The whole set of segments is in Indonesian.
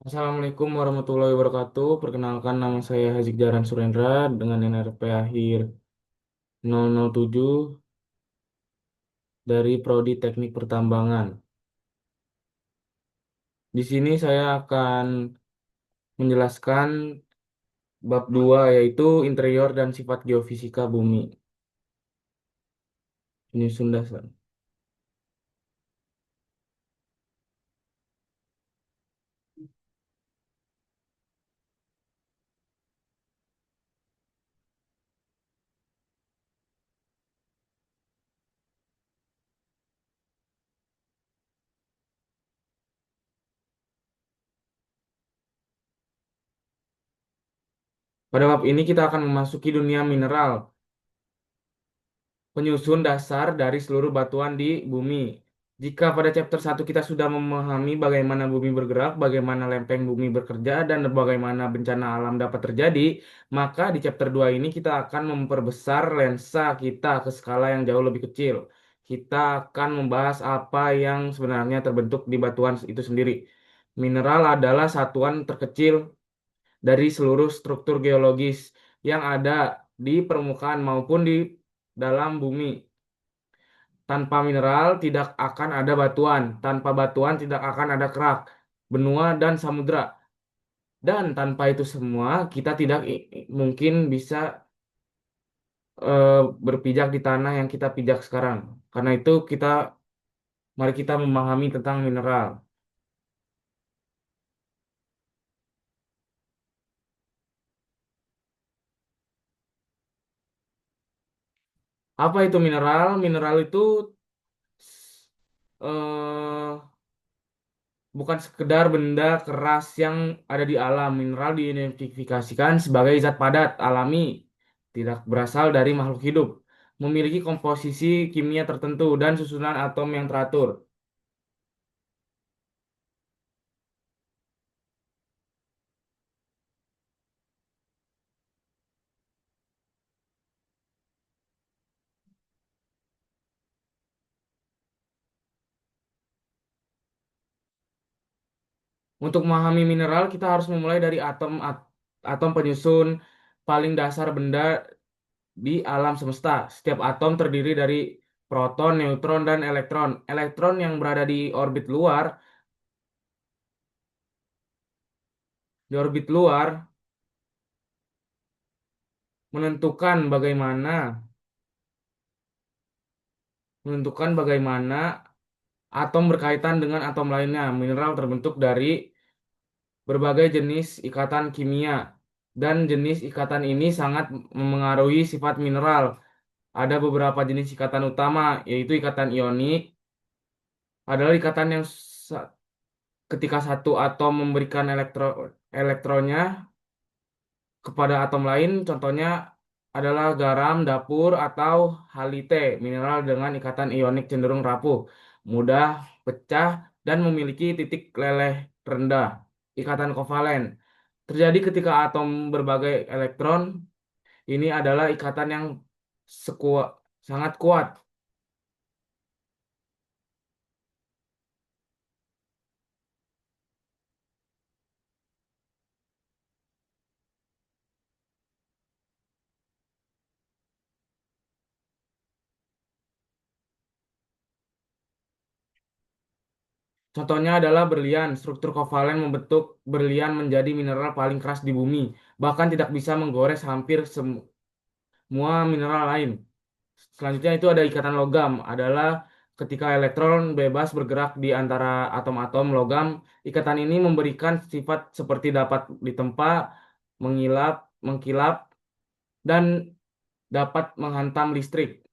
Assalamualaikum warahmatullahi wabarakatuh. Perkenalkan nama saya Hazik Jaran Surendra dengan NRP akhir 007 dari Prodi Teknik Pertambangan. Di sini saya akan menjelaskan bab 2 yaitu interior dan sifat geofisika bumi. Penyusun dasar. Pada bab ini kita akan memasuki dunia mineral. Penyusun dasar dari seluruh batuan di bumi. Jika pada chapter 1 kita sudah memahami bagaimana bumi bergerak, bagaimana lempeng bumi bekerja, dan bagaimana bencana alam dapat terjadi, maka di chapter 2 ini kita akan memperbesar lensa kita ke skala yang jauh lebih kecil. Kita akan membahas apa yang sebenarnya terbentuk di batuan itu sendiri. Mineral adalah satuan terkecil dari seluruh struktur geologis yang ada di permukaan maupun di dalam bumi. Tanpa mineral tidak akan ada batuan. Tanpa batuan tidak akan ada kerak, benua, dan samudra. Dan tanpa itu semua, kita tidak mungkin bisa eh, berpijak di tanah yang kita pijak sekarang. Karena itu mari kita memahami tentang mineral. Apa itu mineral? Mineral itu eh, bukan sekedar benda keras yang ada di alam. Mineral diidentifikasikan sebagai zat padat, alami, tidak berasal dari makhluk hidup, memiliki komposisi kimia tertentu dan susunan atom yang teratur. Untuk memahami mineral, kita harus memulai dari atom penyusun paling dasar benda di alam semesta. Setiap atom terdiri dari proton, neutron, dan elektron. Elektron yang berada di orbit luar menentukan bagaimana atom berkaitan dengan atom lainnya. Mineral terbentuk dari berbagai jenis ikatan kimia, dan jenis ikatan ini sangat memengaruhi sifat mineral. Ada beberapa jenis ikatan utama, yaitu ikatan ionik, adalah ikatan yang sa- ketika satu atom memberikan elektronnya kepada atom lain, contohnya adalah garam, dapur, atau halite. Mineral dengan ikatan ionik cenderung rapuh, mudah pecah, dan memiliki titik leleh rendah. Ikatan kovalen terjadi ketika atom berbagai elektron. Ini adalah ikatan yang sekuat, sangat kuat. Contohnya adalah berlian. Struktur kovalen membentuk berlian menjadi mineral paling keras di bumi. Bahkan tidak bisa menggores hampir semua mineral lain. Selanjutnya itu ada ikatan logam, adalah ketika elektron bebas bergerak di antara atom-atom logam. Ikatan ini memberikan sifat seperti dapat ditempa, mengilap, mengkilap, dan dapat menghantam listrik.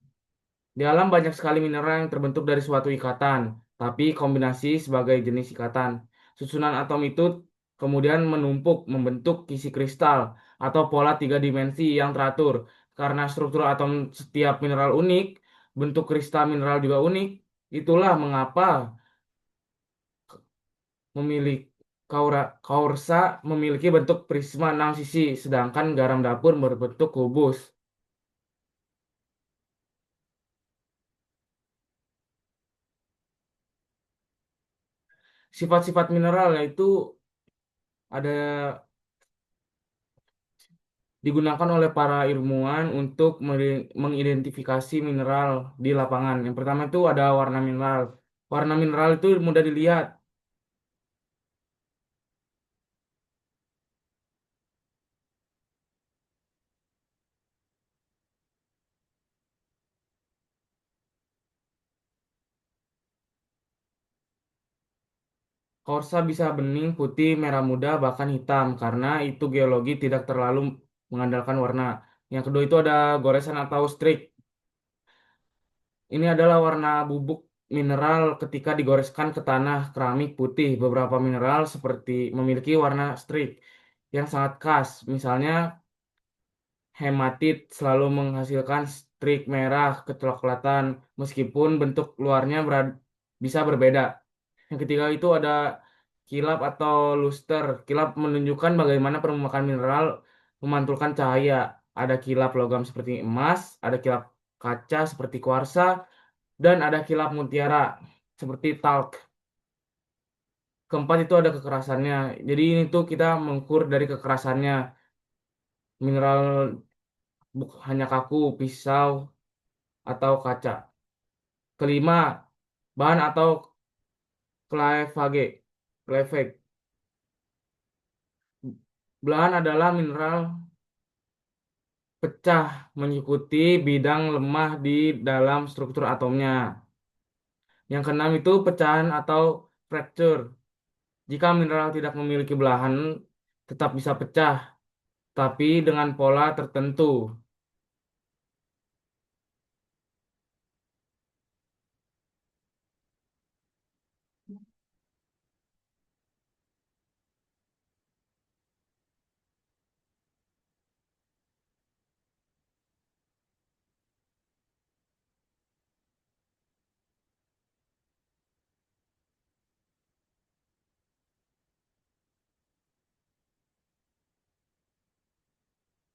Di alam banyak sekali mineral yang terbentuk dari suatu ikatan, tapi kombinasi sebagai jenis ikatan. Susunan atom itu kemudian menumpuk membentuk kisi kristal atau pola tiga dimensi yang teratur. Karena struktur atom setiap mineral unik, bentuk kristal mineral juga unik. Itulah mengapa memiliki kaursa memiliki bentuk prisma enam sisi, sedangkan garam dapur berbentuk kubus. Sifat-sifat mineral yaitu ada digunakan oleh para ilmuwan untuk mengidentifikasi mineral di lapangan. Yang pertama itu ada warna mineral. Warna mineral itu mudah dilihat. Korsa bisa bening, putih, merah muda, bahkan hitam karena itu geologi tidak terlalu mengandalkan warna. Yang kedua itu ada goresan atau streak. Ini adalah warna bubuk mineral ketika digoreskan ke tanah keramik putih. Beberapa mineral seperti memiliki warna streak yang sangat khas. Misalnya hematit selalu menghasilkan strik merah kecoklatan meskipun bentuk luarnya bisa berbeda. Yang ketiga itu ada kilap atau luster. Kilap menunjukkan bagaimana permukaan mineral memantulkan cahaya. Ada kilap logam seperti emas, ada kilap kaca seperti kuarsa, dan ada kilap mutiara seperti talc. Keempat itu ada kekerasannya. Jadi ini tuh kita mengukur dari kekerasannya. Mineral hanya kaku, pisau, atau kaca. Kelima, bahan atau Cleavage. Cleavage. Belahan adalah mineral pecah mengikuti bidang lemah di dalam struktur atomnya. Yang keenam itu pecahan atau fracture. Jika mineral tidak memiliki belahan, tetap bisa pecah, tapi dengan pola tertentu.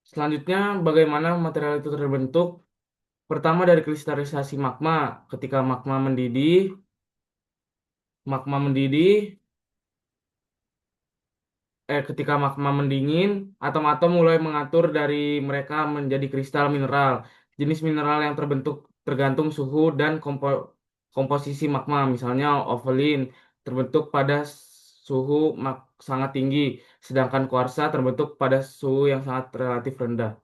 Selanjutnya, bagaimana material itu terbentuk? Pertama dari kristalisasi magma. Ketika magma mendidih, ketika magma mendingin, atom-atom mulai mengatur dari mereka menjadi kristal mineral. Jenis mineral yang terbentuk tergantung suhu dan komposisi magma. Misalnya overlin terbentuk pada suhu sangat tinggi, sedangkan kuarsa terbentuk pada suhu yang sangat relatif rendah.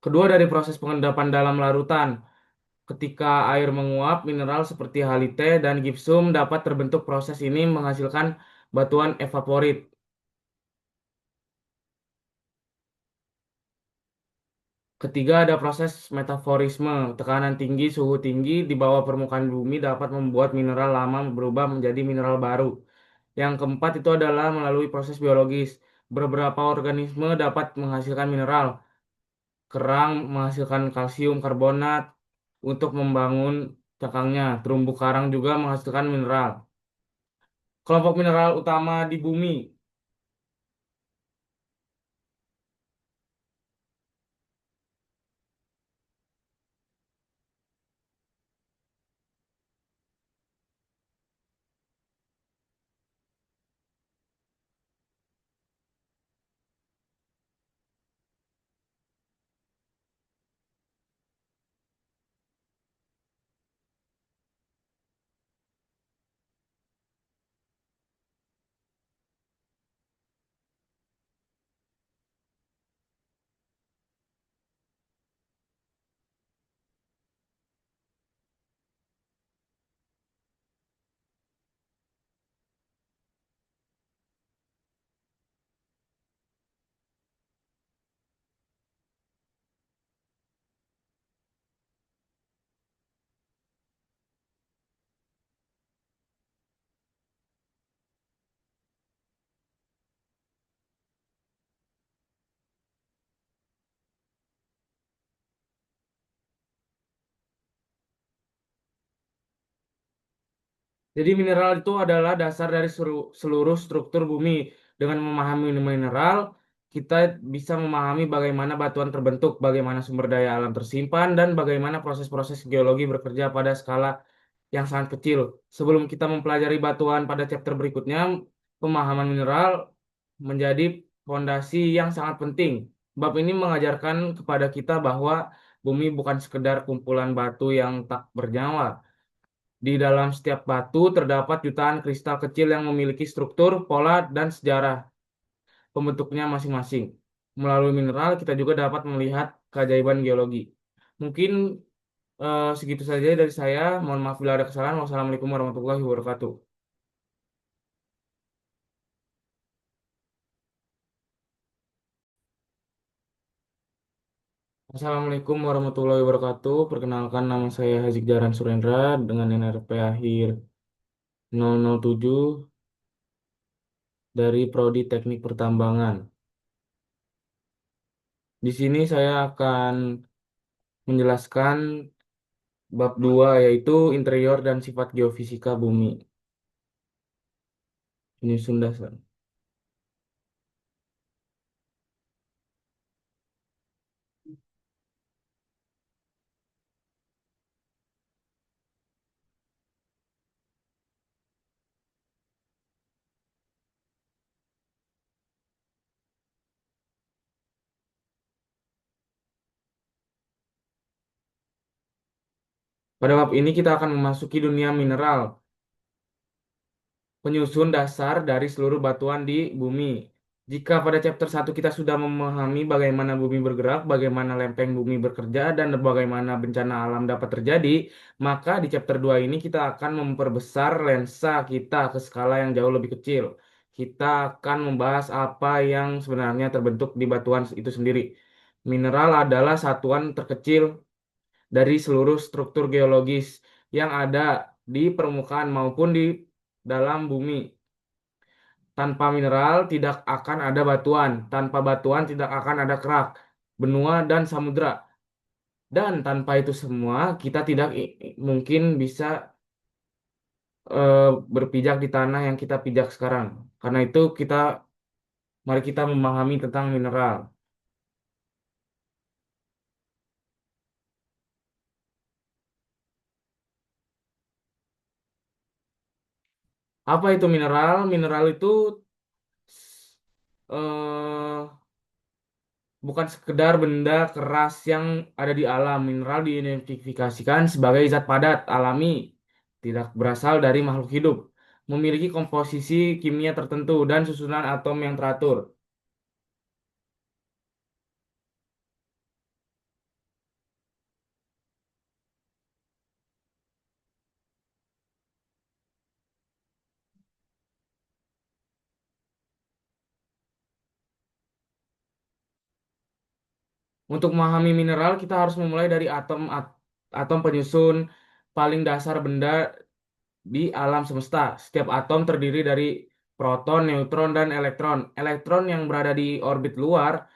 Kedua dari proses pengendapan dalam larutan. Ketika air menguap, mineral seperti halite dan gipsum dapat terbentuk. Proses ini menghasilkan batuan evaporit. Ketiga, ada proses metaforisme. Tekanan tinggi, suhu tinggi di bawah permukaan bumi dapat membuat mineral lama berubah menjadi mineral baru. Yang keempat itu adalah melalui proses biologis. Beberapa organisme dapat menghasilkan mineral. Kerang menghasilkan kalsium karbonat untuk membangun cangkangnya. Terumbu karang juga menghasilkan mineral. Kelompok mineral utama di bumi. Jadi mineral itu adalah dasar dari seluruh struktur bumi. Dengan memahami mineral, kita bisa memahami bagaimana batuan terbentuk, bagaimana sumber daya alam tersimpan, dan bagaimana proses-proses geologi bekerja pada skala yang sangat kecil. Sebelum kita mempelajari batuan pada chapter berikutnya, pemahaman mineral menjadi fondasi yang sangat penting. Bab ini mengajarkan kepada kita bahwa bumi bukan sekedar kumpulan batu yang tak bernyawa. Di dalam setiap batu terdapat jutaan kristal kecil yang memiliki struktur, pola, dan sejarah pembentuknya masing-masing. Melalui mineral, kita juga dapat melihat keajaiban geologi. Mungkin segitu saja dari saya. Mohon maaf bila ada kesalahan. Wassalamualaikum warahmatullahi wabarakatuh. Assalamualaikum warahmatullahi wabarakatuh. Perkenalkan nama saya Hazik Jaran Surendra dengan NRP akhir 007 dari Prodi Teknik Pertambangan. Di sini saya akan menjelaskan bab 2 yaitu interior dan sifat geofisika bumi. Penyusun dasar. Pada bab ini kita akan memasuki dunia mineral, penyusun dasar dari seluruh batuan di bumi. Jika pada chapter 1 kita sudah memahami bagaimana bumi bergerak, bagaimana lempeng bumi bekerja, dan bagaimana bencana alam dapat terjadi, maka di chapter 2 ini kita akan memperbesar lensa kita ke skala yang jauh lebih kecil. Kita akan membahas apa yang sebenarnya terbentuk di batuan itu sendiri. Mineral adalah satuan terkecil dari seluruh struktur geologis yang ada di permukaan maupun di dalam bumi. Tanpa mineral tidak akan ada batuan, tanpa batuan tidak akan ada kerak, benua dan samudra. Dan tanpa itu semua kita tidak mungkin bisa eh, berpijak di tanah yang kita pijak sekarang. Karena itu mari kita memahami tentang mineral. Apa itu mineral? Mineral itu eh, bukan sekedar benda keras yang ada di alam. Mineral diidentifikasikan sebagai zat padat, alami, tidak berasal dari makhluk hidup, memiliki komposisi kimia tertentu dan susunan atom yang teratur. Untuk memahami mineral, kita harus memulai dari atom penyusun paling dasar benda di alam semesta. Setiap atom terdiri dari proton, neutron, dan elektron. Elektron yang berada di orbit luar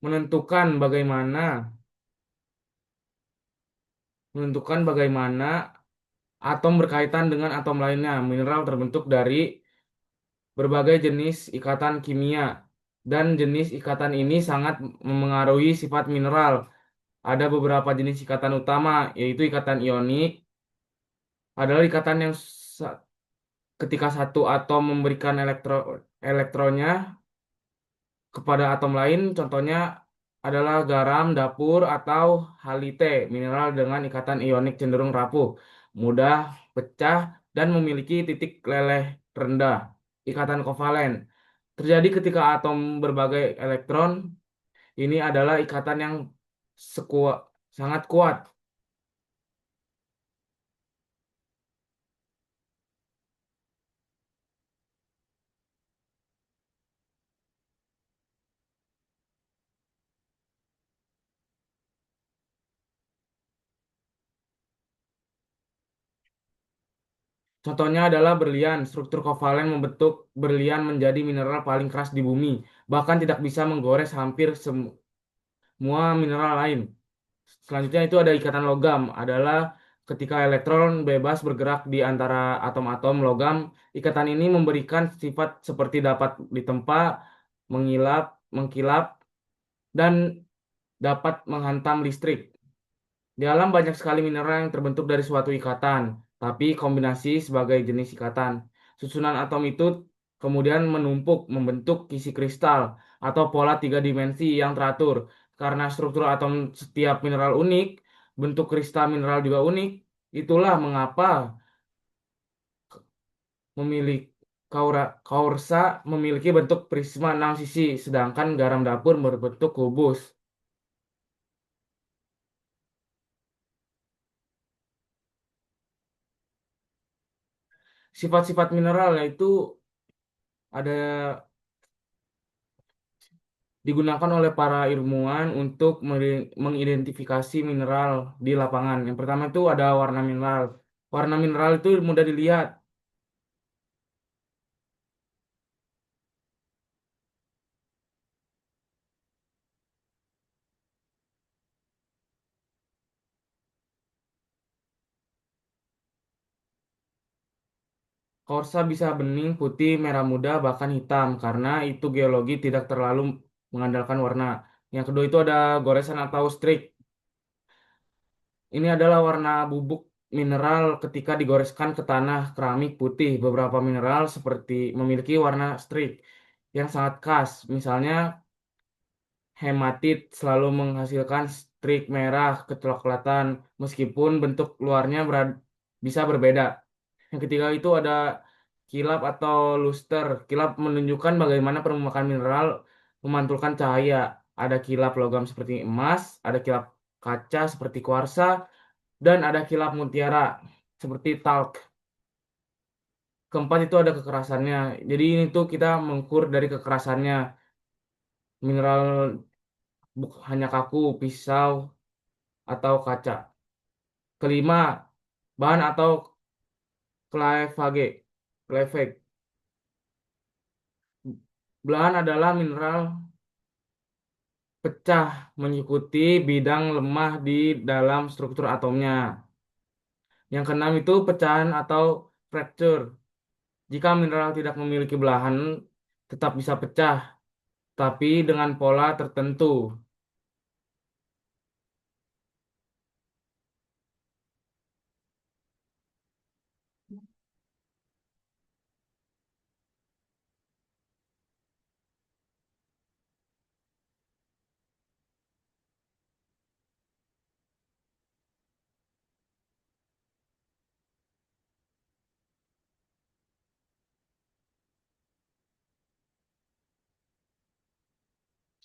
menentukan bagaimana atom berkaitan dengan atom lainnya. Mineral terbentuk dari berbagai jenis ikatan kimia, dan jenis ikatan ini sangat memengaruhi sifat mineral. Ada beberapa jenis ikatan utama, yaitu ikatan ionik, adalah ikatan yang ketika satu atom memberikan elektronnya kepada atom lain, contohnya adalah garam, dapur, atau halite. Mineral dengan ikatan ionik cenderung rapuh, mudah pecah, dan memiliki titik leleh rendah. Ikatan kovalen terjadi ketika atom berbagai elektron. Ini adalah ikatan yang sekuat, sangat kuat. Contohnya adalah berlian. Struktur kovalen membentuk berlian menjadi mineral paling keras di bumi. Bahkan tidak bisa menggores hampir semua mineral lain. Selanjutnya itu ada ikatan logam. Adalah ketika elektron bebas bergerak di antara atom-atom logam. Ikatan ini memberikan sifat seperti dapat ditempa, mengilap, mengkilap, dan dapat menghantam listrik. Di alam banyak sekali mineral yang terbentuk dari suatu ikatan, tapi kombinasi sebagai jenis ikatan. Susunan atom itu kemudian menumpuk membentuk isi kristal atau pola tiga dimensi yang teratur. Karena struktur atom setiap mineral unik, bentuk kristal mineral juga unik. Itulah mengapa memiliki kaursa memiliki bentuk prisma enam sisi, sedangkan garam dapur berbentuk kubus. Sifat-sifat mineral yaitu ada digunakan oleh para ilmuwan untuk mengidentifikasi mineral di lapangan. Yang pertama itu ada warna mineral. Warna mineral itu mudah dilihat. Korsa bisa bening, putih, merah muda, bahkan hitam karena itu geologi tidak terlalu mengandalkan warna. Yang kedua itu ada goresan atau streak. Ini adalah warna bubuk mineral ketika digoreskan ke tanah keramik putih. Beberapa mineral seperti memiliki warna streak yang sangat khas. Misalnya hematit selalu menghasilkan strik merah kecoklatan meskipun bentuk luarnya bisa berbeda. Yang ketiga itu ada kilap atau luster. Kilap menunjukkan bagaimana permukaan mineral memantulkan cahaya. Ada kilap logam seperti emas, ada kilap kaca seperti kuarsa, dan ada kilap mutiara seperti talc. Keempat itu ada kekerasannya. Jadi ini tuh kita mengukur dari kekerasannya. Mineral hanya kaku, pisau, atau kaca. Kelima, bahan atau Clavage. Clavage. Belahan adalah mineral pecah mengikuti bidang lemah di dalam struktur atomnya. Yang keenam itu pecahan atau fracture. Jika mineral tidak memiliki belahan, tetap bisa pecah, tapi dengan pola tertentu.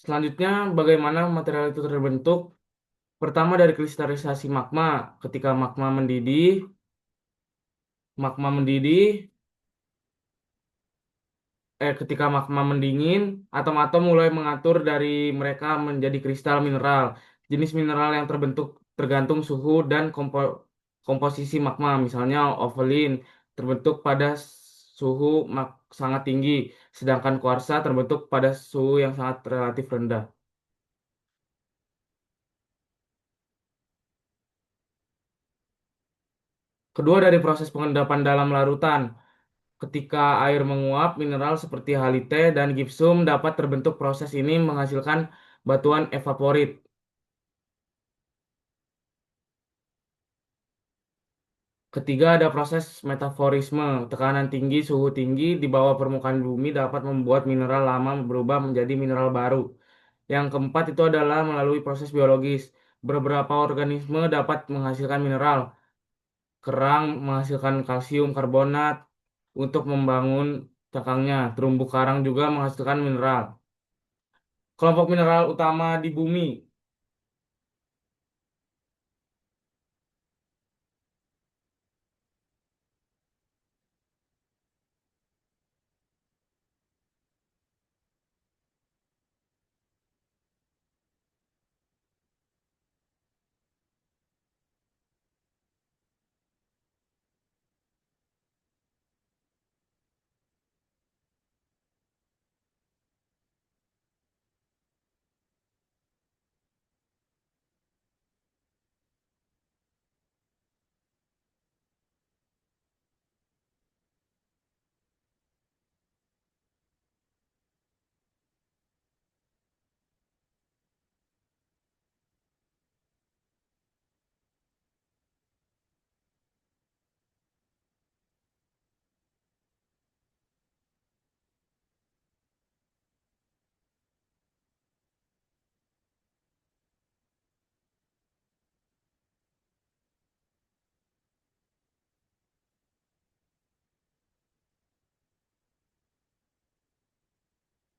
Selanjutnya, bagaimana material itu terbentuk? Pertama dari kristalisasi magma. Ketika magma mendidih, ketika magma mendingin, atom-atom mulai mengatur dari mereka menjadi kristal mineral. Jenis mineral yang terbentuk tergantung suhu dan komposisi magma. Misalnya, overlin terbentuk pada suhu sangat tinggi, sedangkan kuarsa terbentuk pada suhu yang sangat relatif rendah. Kedua dari proses pengendapan dalam larutan. Ketika air menguap, mineral seperti halite dan gipsum dapat terbentuk. Proses ini menghasilkan batuan evaporit. Ketiga, ada proses metaforisme. Tekanan tinggi, suhu tinggi di bawah permukaan bumi dapat membuat mineral lama berubah menjadi mineral baru. Yang keempat itu adalah melalui proses biologis. Beberapa organisme dapat menghasilkan mineral. Kerang menghasilkan kalsium karbonat untuk membangun cangkangnya. Terumbu karang juga menghasilkan mineral. Kelompok mineral utama di bumi.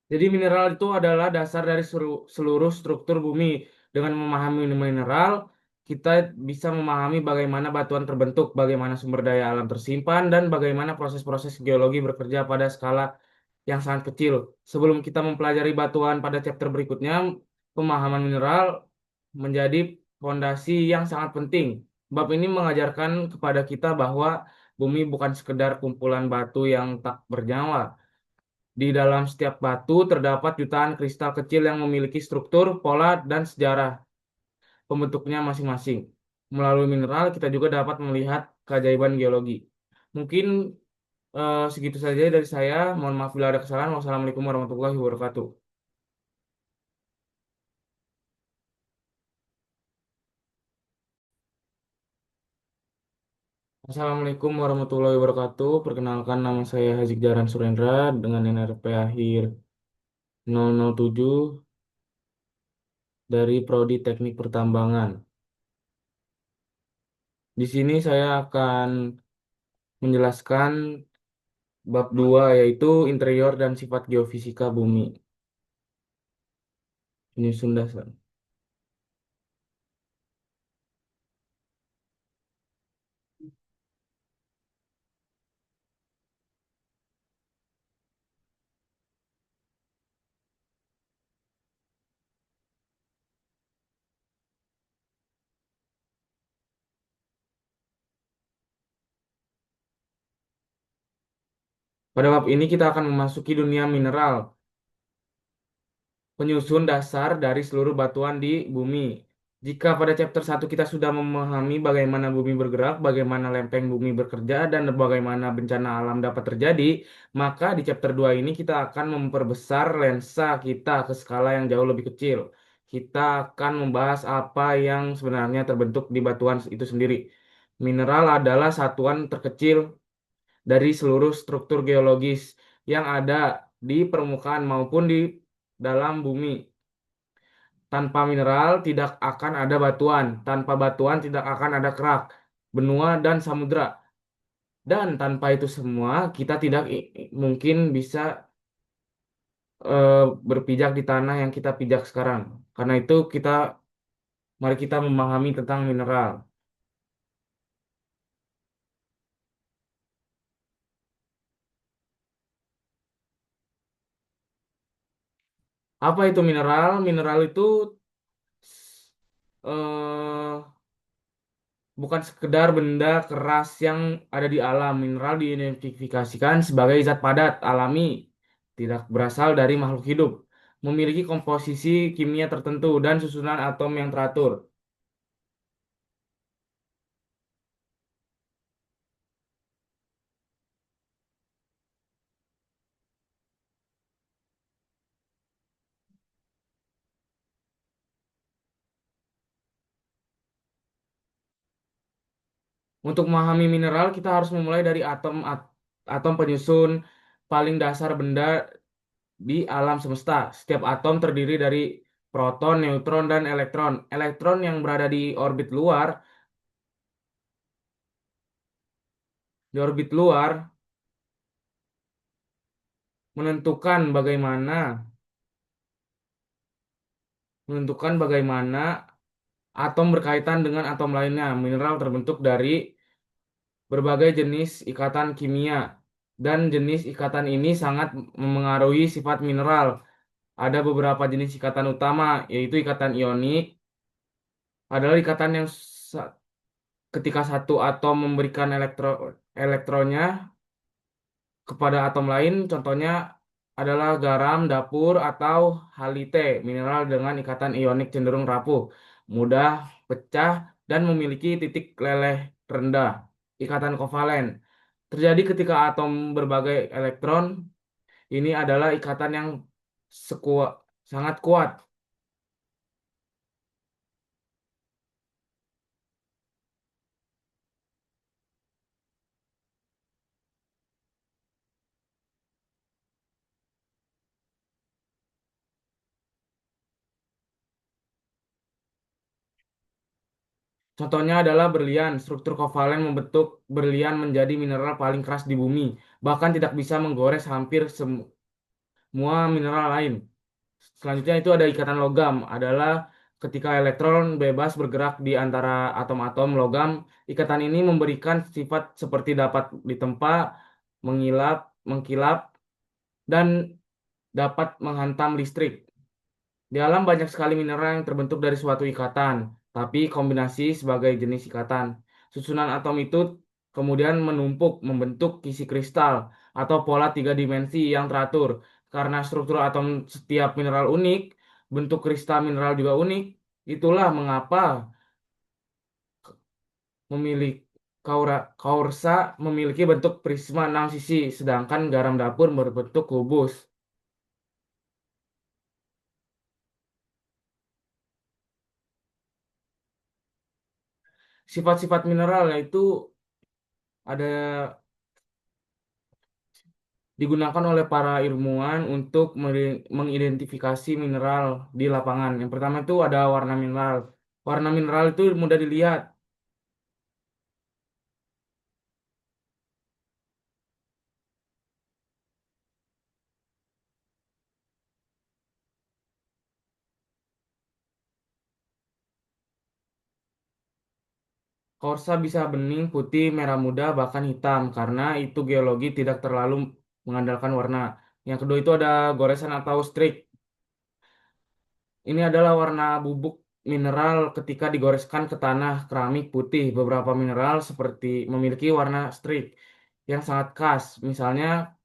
Jadi mineral itu adalah dasar dari seluruh struktur bumi. Dengan memahami mineral, kita bisa memahami bagaimana batuan terbentuk, bagaimana sumber daya alam tersimpan, dan bagaimana proses-proses geologi bekerja pada skala yang sangat kecil. Sebelum kita mempelajari batuan pada chapter berikutnya, pemahaman mineral menjadi fondasi yang sangat penting. Bab ini mengajarkan kepada kita bahwa bumi bukan sekedar kumpulan batu yang tak bernyawa. Di dalam setiap batu terdapat jutaan kristal kecil yang memiliki struktur, pola, dan sejarah pembentuknya masing-masing. Melalui mineral, kita juga dapat melihat keajaiban geologi. Mungkin segitu saja dari saya. Mohon maaf bila ada kesalahan. Wassalamualaikum warahmatullahi wabarakatuh. Assalamualaikum warahmatullahi wabarakatuh. Perkenalkan nama saya Haji Jaran Surendra dengan NRP akhir 007 dari Prodi Teknik Pertambangan. Di sini saya akan menjelaskan bab 2 yaitu interior dan sifat geofisika bumi. Penyusun dasar. Pada bab ini kita akan memasuki dunia mineral, penyusun dasar dari seluruh batuan di bumi. Jika pada chapter 1 kita sudah memahami bagaimana bumi bergerak, bagaimana lempeng bumi bekerja, dan bagaimana bencana alam dapat terjadi, maka di chapter 2 ini kita akan memperbesar lensa kita ke skala yang jauh lebih kecil. Kita akan membahas apa yang sebenarnya terbentuk di batuan itu sendiri. Mineral adalah satuan terkecil dari seluruh struktur geologis yang ada di permukaan maupun di dalam bumi. Tanpa mineral tidak akan ada batuan, tanpa batuan tidak akan ada kerak, benua, dan samudra. Dan tanpa itu semua, kita tidak mungkin bisa eh, berpijak di tanah yang kita pijak sekarang. Karena itu mari kita memahami tentang mineral. Apa itu mineral? Mineral itu eh, bukan sekedar benda keras yang ada di alam. Mineral diidentifikasikan sebagai zat padat, alami, tidak berasal dari makhluk hidup, memiliki komposisi kimia tertentu dan susunan atom yang teratur. Untuk memahami mineral, kita harus memulai dari atom penyusun paling dasar benda di alam semesta. Setiap atom terdiri dari proton, neutron, dan elektron. Elektron yang berada di orbit luar menentukan bagaimana atom berkaitan dengan atom lainnya. Mineral terbentuk dari berbagai jenis ikatan kimia, dan jenis ikatan ini sangat memengaruhi sifat mineral. Ada beberapa jenis ikatan utama, yaitu ikatan ionik, adalah ikatan yang ketika satu atom memberikan elektronnya kepada atom lain, contohnya adalah garam, dapur, atau halite. Mineral dengan ikatan ionik cenderung rapuh, mudah pecah, dan memiliki titik leleh rendah. Ikatan kovalen terjadi ketika atom berbagai elektron. Ini adalah ikatan yang sekuat, sangat kuat. Contohnya adalah berlian. Struktur kovalen membentuk berlian menjadi mineral paling keras di bumi. Bahkan tidak bisa menggores semua mineral lain. Selanjutnya itu ada ikatan logam, adalah ketika elektron bebas bergerak di antara atom-atom logam, ikatan ini memberikan sifat seperti dapat ditempa, mengilap, mengkilap, dan dapat menghantam listrik. Di alam banyak sekali mineral yang terbentuk dari suatu ikatan, tapi kombinasi sebagai jenis ikatan. Susunan atom itu kemudian menumpuk membentuk kisi kristal atau pola tiga dimensi yang teratur. Karena struktur atom setiap mineral unik, bentuk kristal mineral juga unik. Itulah mengapa memiliki kaursa memiliki bentuk prisma enam sisi, sedangkan garam dapur berbentuk kubus. Sifat-sifat mineral yaitu ada digunakan oleh para ilmuwan untuk mengidentifikasi mineral di lapangan. Yang pertama itu ada warna mineral. Warna mineral itu mudah dilihat. Korsa bisa bening, putih, merah muda, bahkan hitam karena itu geologi tidak terlalu mengandalkan warna. Yang kedua itu ada goresan atau streak. Ini adalah warna bubuk mineral ketika digoreskan ke tanah keramik putih. Beberapa mineral seperti memiliki warna streak yang sangat khas. Misalnya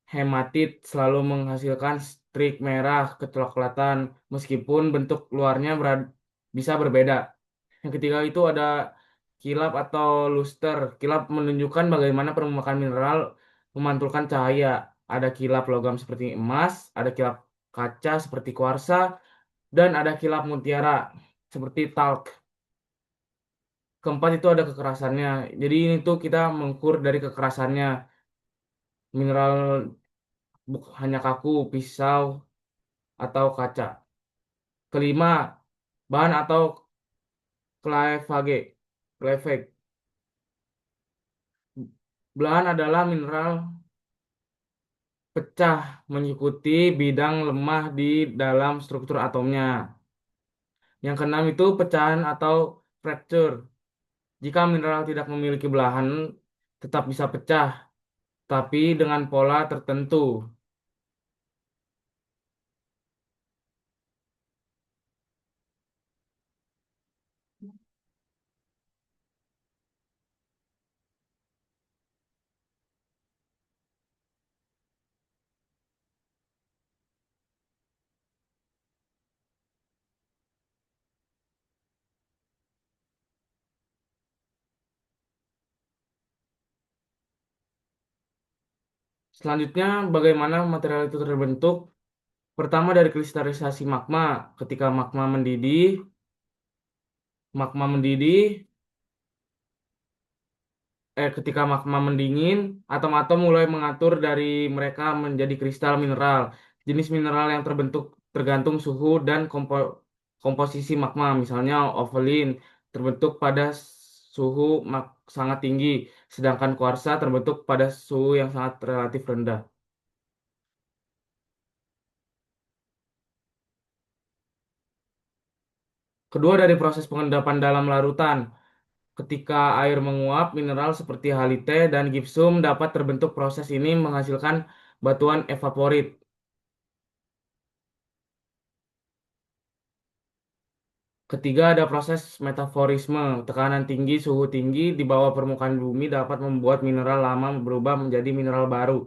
hematit selalu menghasilkan strik merah kecoklatan meskipun bentuk luarnya bisa berbeda. Yang ketiga itu ada kilap atau luster. Kilap menunjukkan bagaimana permukaan mineral memantulkan cahaya. Ada kilap logam seperti emas, ada kilap kaca seperti kuarsa, dan ada kilap mutiara seperti talc. Keempat itu ada kekerasannya. Jadi ini tuh kita mengukur dari kekerasannya. Mineral hanya kaku, pisau, atau kaca. Kelima, bahan atau Clavage. Clavage. Belahan adalah mineral pecah mengikuti bidang lemah di dalam struktur atomnya. Yang keenam itu pecahan atau fracture. Jika mineral tidak memiliki belahan, tetap bisa pecah, tapi dengan pola tertentu. Selanjutnya, bagaimana material itu terbentuk? Pertama dari kristalisasi magma. Ketika magma mendidih, ketika magma mendingin, atom-atom mulai mengatur dari mereka menjadi kristal mineral. Jenis mineral yang terbentuk tergantung suhu dan komposisi magma. Misalnya overlin terbentuk pada suhu sangat tinggi, sedangkan kuarsa terbentuk pada suhu yang sangat relatif rendah. Kedua dari proses pengendapan dalam larutan. Ketika air menguap, mineral seperti halite dan gipsum dapat terbentuk. Proses ini menghasilkan batuan evaporit. Ketiga, ada proses metaforisme. Tekanan tinggi, suhu tinggi di bawah permukaan bumi dapat membuat mineral lama berubah menjadi mineral baru.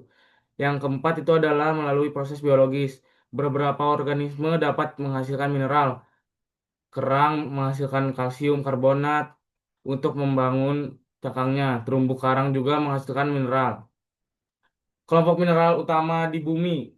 Yang keempat itu adalah melalui proses biologis. Beberapa organisme dapat menghasilkan mineral. Kerang menghasilkan kalsium karbonat untuk membangun cangkangnya. Terumbu karang juga menghasilkan mineral. Kelompok mineral utama di bumi.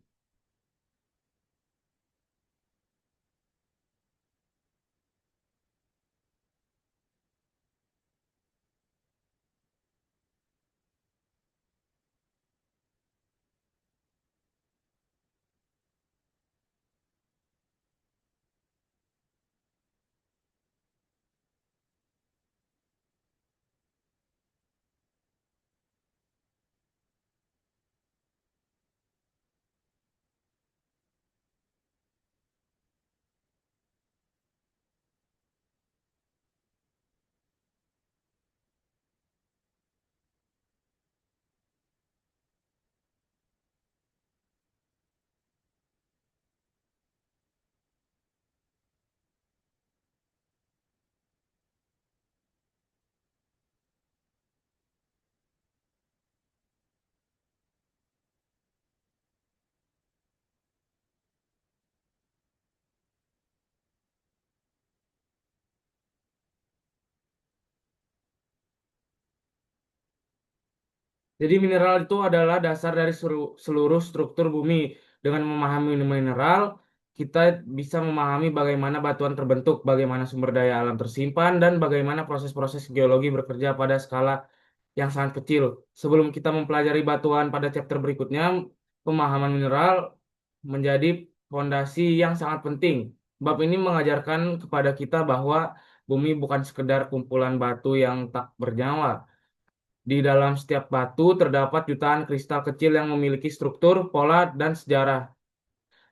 Jadi mineral itu adalah dasar dari seluruh struktur bumi. Dengan memahami mineral, kita bisa memahami bagaimana batuan terbentuk, bagaimana sumber daya alam tersimpan, dan bagaimana proses-proses geologi bekerja pada skala yang sangat kecil. Sebelum kita mempelajari batuan pada chapter berikutnya, pemahaman mineral menjadi fondasi yang sangat penting. Bab ini mengajarkan kepada kita bahwa bumi bukan sekedar kumpulan batu yang tak bernyawa. Di dalam setiap batu terdapat jutaan kristal kecil yang memiliki struktur, pola, dan sejarah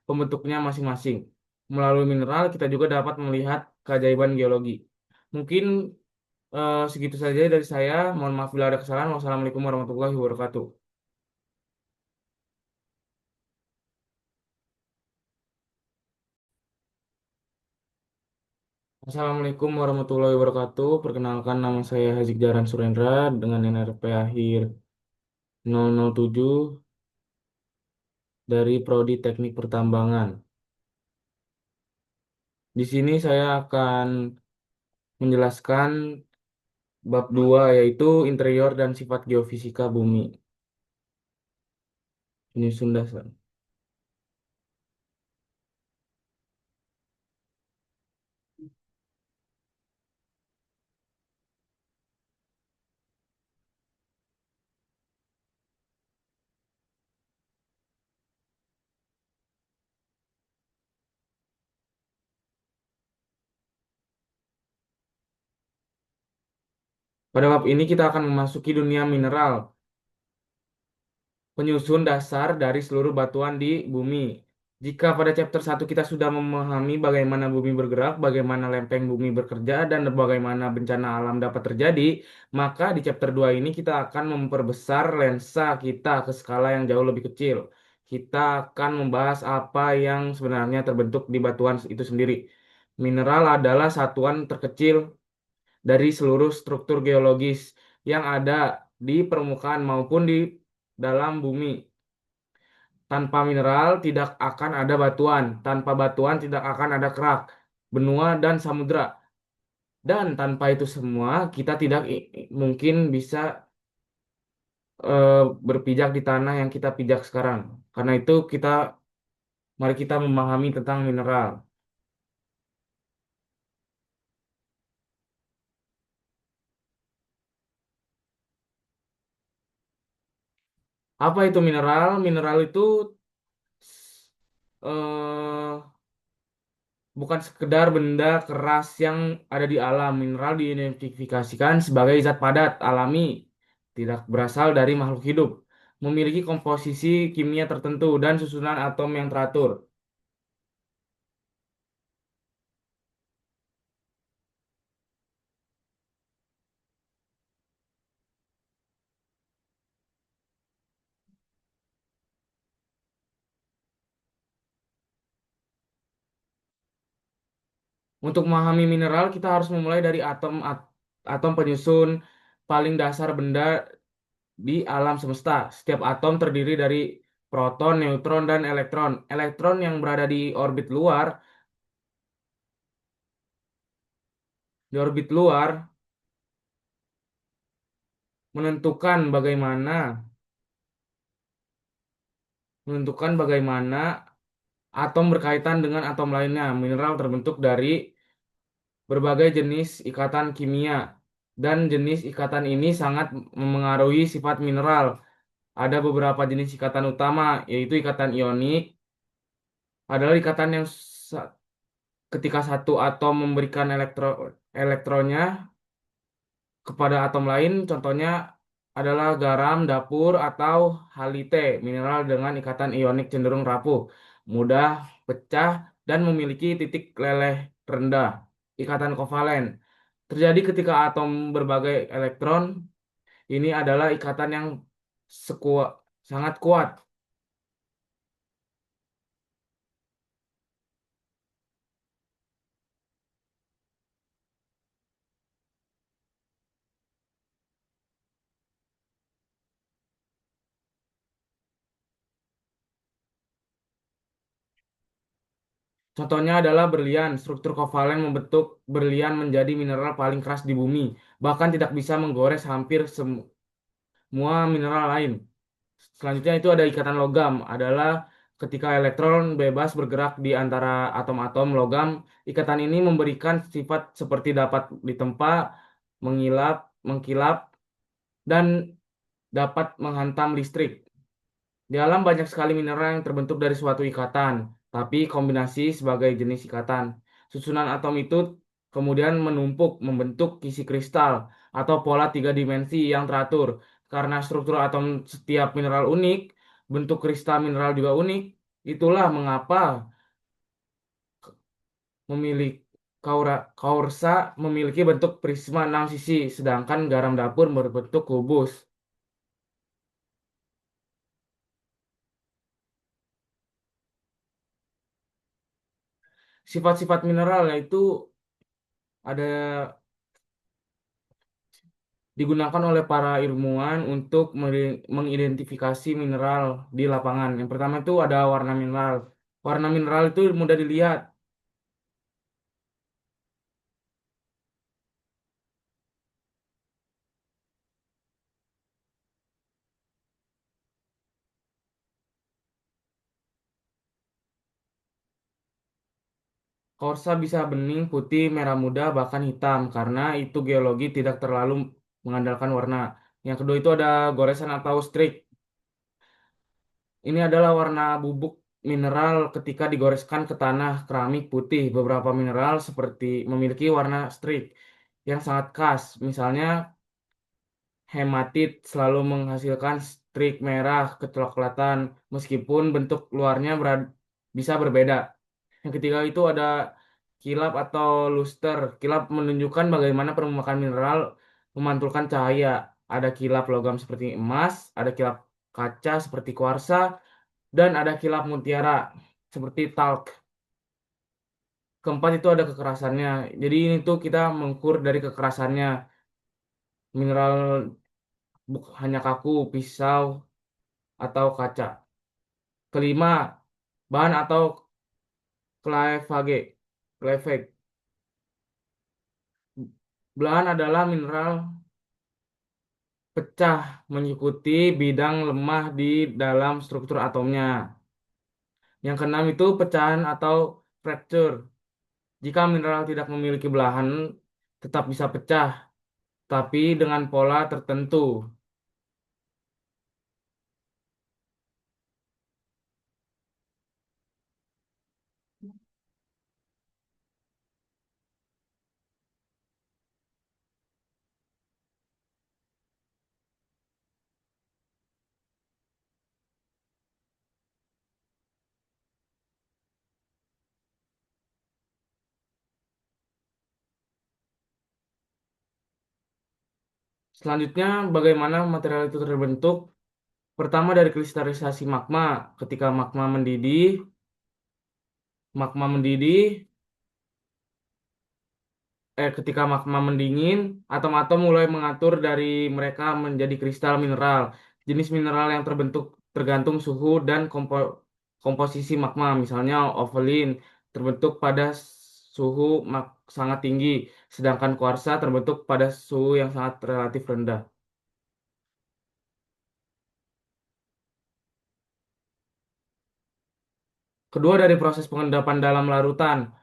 pembentuknya masing-masing. Melalui mineral, kita juga dapat melihat keajaiban geologi. Mungkin segitu saja dari saya. Mohon maaf bila ada kesalahan. Wassalamualaikum warahmatullahi wabarakatuh. Assalamualaikum warahmatullahi wabarakatuh. Perkenalkan nama saya Hazik Jaran Surendra dengan NRP akhir 007 dari Prodi Teknik Pertambangan. Di sini saya akan menjelaskan bab 2 yaitu interior dan sifat geofisika bumi. Penyusun dasar. Pada bab ini kita akan memasuki dunia mineral, penyusun dasar dari seluruh batuan di bumi. Jika pada chapter 1 kita sudah memahami bagaimana bumi bergerak, bagaimana lempeng bumi bekerja, dan bagaimana bencana alam dapat terjadi, maka di chapter 2 ini kita akan memperbesar lensa kita ke skala yang jauh lebih kecil. Kita akan membahas apa yang sebenarnya terbentuk di batuan itu sendiri. Mineral adalah satuan terkecil dari seluruh struktur geologis yang ada di permukaan maupun di dalam bumi. Tanpa mineral tidak akan ada batuan. Tanpa batuan tidak akan ada kerak, benua, dan samudra. Dan tanpa itu semua, kita tidak mungkin bisa eh, berpijak di tanah yang kita pijak sekarang. Karena itu mari kita memahami tentang mineral. Apa itu mineral? Mineral itu eh, bukan sekedar benda keras yang ada di alam. Mineral diidentifikasikan sebagai zat padat, alami, tidak berasal dari makhluk hidup, memiliki komposisi kimia tertentu dan susunan atom yang teratur. Untuk memahami mineral, kita harus memulai dari atom penyusun paling dasar benda di alam semesta. Setiap atom terdiri dari proton, neutron, dan elektron. Elektron yang berada di orbit luar menentukan bagaimana atom berkaitan dengan atom lainnya. Mineral terbentuk dari berbagai jenis ikatan kimia, dan jenis ikatan ini sangat memengaruhi sifat mineral. Ada beberapa jenis ikatan utama, yaitu ikatan ionik, adalah ikatan yang ketika satu atom memberikan elektronnya kepada atom lain, contohnya adalah garam, dapur, atau halite. Mineral dengan ikatan ionik cenderung rapuh, mudah pecah, dan memiliki titik leleh rendah. Ikatan kovalen terjadi ketika atom berbagai elektron. Ini adalah ikatan yang sekuat, sangat kuat. Contohnya adalah berlian. Struktur kovalen membentuk berlian menjadi mineral paling keras di bumi. Bahkan tidak bisa menggores semua mineral lain. Selanjutnya itu ada ikatan logam, adalah ketika elektron bebas bergerak di antara atom-atom logam, ikatan ini memberikan sifat seperti dapat ditempa, mengilap, mengkilap, dan dapat menghantam listrik. Di alam banyak sekali mineral yang terbentuk dari suatu ikatan, tapi kombinasi sebagai jenis ikatan. Susunan atom itu kemudian menumpuk membentuk kisi kristal atau pola tiga dimensi yang teratur. Karena struktur atom setiap mineral unik, bentuk kristal mineral juga unik. Itulah mengapa memiliki kaursa memiliki bentuk prisma enam sisi, sedangkan garam dapur berbentuk kubus. Sifat-sifat mineral yaitu ada digunakan oleh para ilmuwan untuk mengidentifikasi mineral di lapangan. Yang pertama itu ada warna mineral. Warna mineral itu mudah dilihat. Korsa bisa bening, putih, merah muda, bahkan hitam karena itu geologi tidak terlalu mengandalkan warna. Yang kedua itu ada goresan atau streak. Ini adalah warna bubuk mineral ketika digoreskan ke tanah keramik putih. Beberapa mineral seperti memiliki warna streak yang sangat khas. Misalnya hematit selalu menghasilkan strik merah kecoklatan meskipun bentuk luarnya bisa berbeda. Yang ketiga itu ada kilap atau luster. Kilap menunjukkan bagaimana permukaan mineral memantulkan cahaya. Ada kilap logam seperti emas, ada kilap kaca seperti kuarsa, dan ada kilap mutiara seperti talc. Keempat itu ada kekerasannya. Jadi ini tuh kita mengukur dari kekerasannya. Mineral hanya kaku, pisau, atau kaca. Kelima, bahan atau Clavage. Clavage. Belahan adalah mineral pecah mengikuti bidang lemah di dalam struktur atomnya. Yang keenam itu pecahan atau fracture. Jika mineral tidak memiliki belahan, tetap bisa pecah, tapi dengan pola tertentu. Selanjutnya, bagaimana material itu terbentuk? Pertama dari kristalisasi magma. Ketika magma mendidih, ketika magma mendingin, atom-atom mulai mengatur dari mereka menjadi kristal mineral. Jenis mineral yang terbentuk tergantung suhu dan komposisi magma. Misalnya overlin terbentuk pada suhu sangat tinggi, sedangkan kuarsa terbentuk pada suhu yang sangat relatif rendah. Kedua dari proses pengendapan dalam larutan.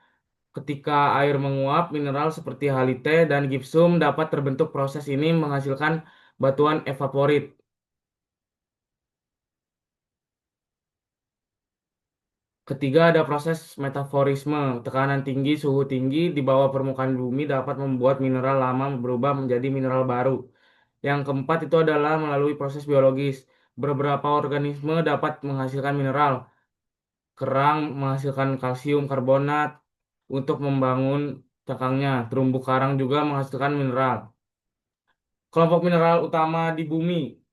Ketika air menguap, mineral seperti halite dan gipsum dapat terbentuk. Proses ini menghasilkan batuan evaporit. Ketiga, ada proses metaforisme. Tekanan tinggi, suhu tinggi di bawah permukaan bumi dapat membuat mineral lama berubah menjadi mineral baru. Yang keempat itu adalah melalui proses biologis. Beberapa organisme dapat menghasilkan mineral. Kerang menghasilkan kalsium karbonat untuk membangun cangkangnya. Terumbu karang juga menghasilkan mineral. Kelompok mineral utama di bumi.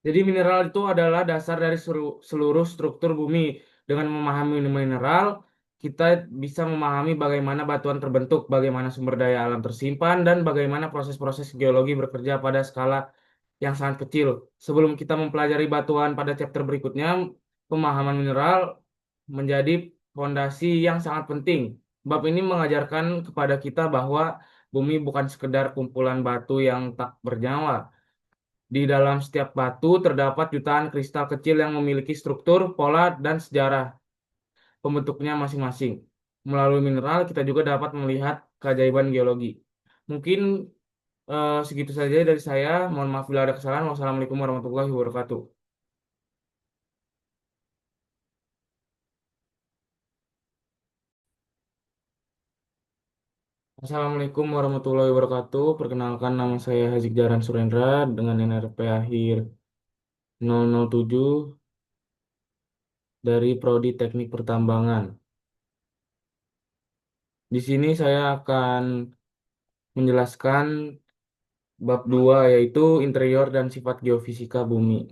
Jadi mineral itu adalah dasar dari seluruh struktur bumi. Dengan memahami mineral, kita bisa memahami bagaimana batuan terbentuk, bagaimana sumber daya alam tersimpan, dan bagaimana proses-proses geologi bekerja pada skala yang sangat kecil. Sebelum kita mempelajari batuan pada chapter berikutnya, pemahaman mineral menjadi fondasi yang sangat penting. Bab ini mengajarkan kepada kita bahwa bumi bukan sekedar kumpulan batu yang tak bernyawa. Di dalam setiap batu terdapat jutaan kristal kecil yang memiliki struktur, pola, dan sejarah pembentuknya masing-masing. Melalui mineral, kita juga dapat melihat keajaiban geologi. Mungkin segitu saja dari saya. Mohon maaf bila ada kesalahan. Wassalamualaikum warahmatullahi wabarakatuh. Assalamualaikum warahmatullahi wabarakatuh. Perkenalkan nama saya Hazik Jaran Surendra dengan NRP akhir 007 dari Prodi Teknik Pertambangan. Di sini saya akan menjelaskan bab 2 yaitu interior dan sifat geofisika bumi.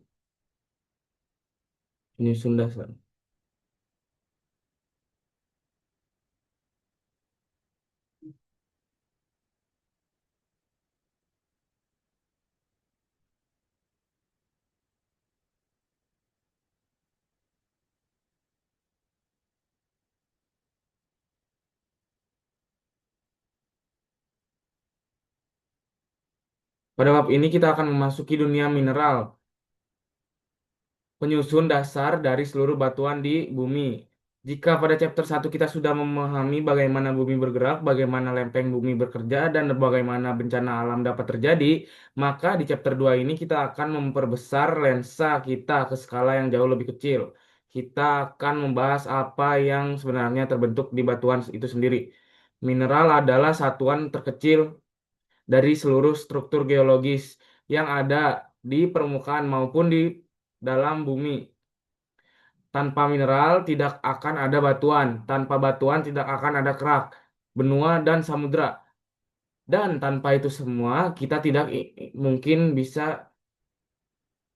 Penyusun dasar. Pada bab ini kita akan memasuki dunia mineral, penyusun dasar dari seluruh batuan di bumi. Jika pada chapter 1 kita sudah memahami bagaimana bumi bergerak, bagaimana lempeng bumi bekerja, dan bagaimana bencana alam dapat terjadi, maka di chapter 2 ini kita akan memperbesar lensa kita ke skala yang jauh lebih kecil. Kita akan membahas apa yang sebenarnya terbentuk di batuan itu sendiri. Mineral adalah satuan terkecil dari seluruh struktur geologis yang ada di permukaan maupun di dalam bumi. Tanpa mineral tidak akan ada batuan, tanpa batuan tidak akan ada kerak, benua, dan samudra. Dan tanpa itu semua, kita tidak mungkin bisa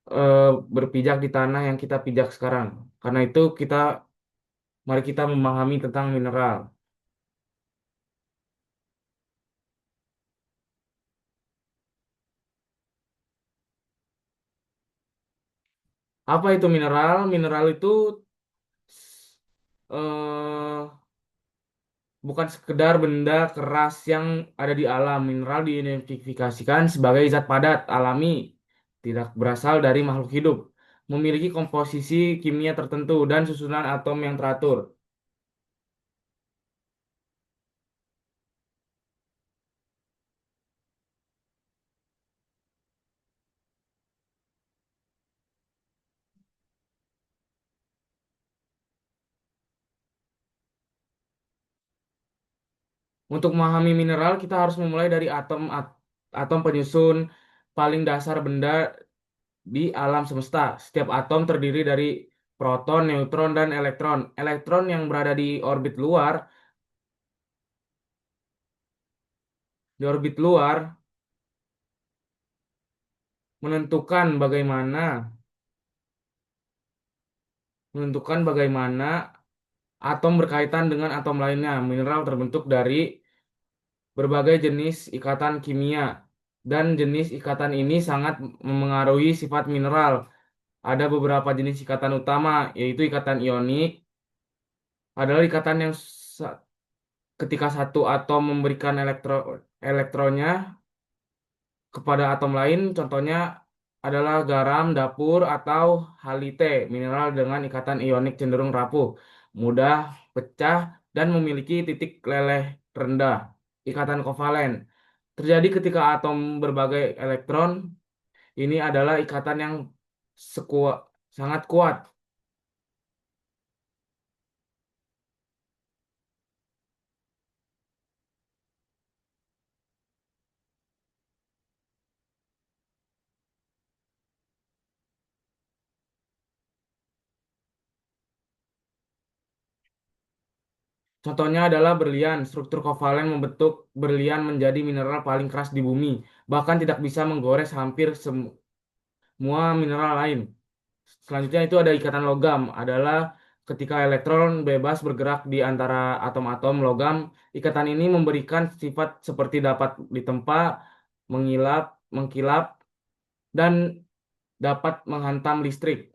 eh, berpijak di tanah yang kita pijak sekarang. Karena itu mari kita memahami tentang mineral. Apa itu mineral? Mineral itu eh, bukan sekedar benda keras yang ada di alam. Mineral diidentifikasikan sebagai zat padat, alami, tidak berasal dari makhluk hidup, memiliki komposisi kimia tertentu dan susunan atom yang teratur. Untuk memahami mineral, kita harus memulai dari atom penyusun paling dasar benda di alam semesta. Setiap atom terdiri dari proton, neutron, dan elektron. Elektron yang berada di orbit luar menentukan bagaimana atom berkaitan dengan atom lainnya. Mineral terbentuk dari berbagai jenis ikatan kimia, dan jenis ikatan ini sangat memengaruhi sifat mineral. Ada beberapa jenis ikatan utama, yaitu ikatan ionik, adalah ikatan yang ketika satu atom memberikan elektronnya kepada atom lain, contohnya adalah garam, dapur, atau halite. Mineral dengan ikatan ionik cenderung rapuh, mudah pecah, dan memiliki titik leleh rendah. Ikatan kovalen terjadi ketika atom berbagai elektron. Ini adalah ikatan yang sekuat, sangat kuat. Contohnya adalah berlian. Struktur kovalen membentuk berlian menjadi mineral paling keras di bumi. Bahkan tidak bisa menggores semua mineral lain. Selanjutnya itu ada ikatan logam, adalah ketika elektron bebas bergerak di antara atom-atom logam, ikatan ini memberikan sifat seperti dapat ditempa, mengilap, mengkilap, dan dapat menghantam listrik.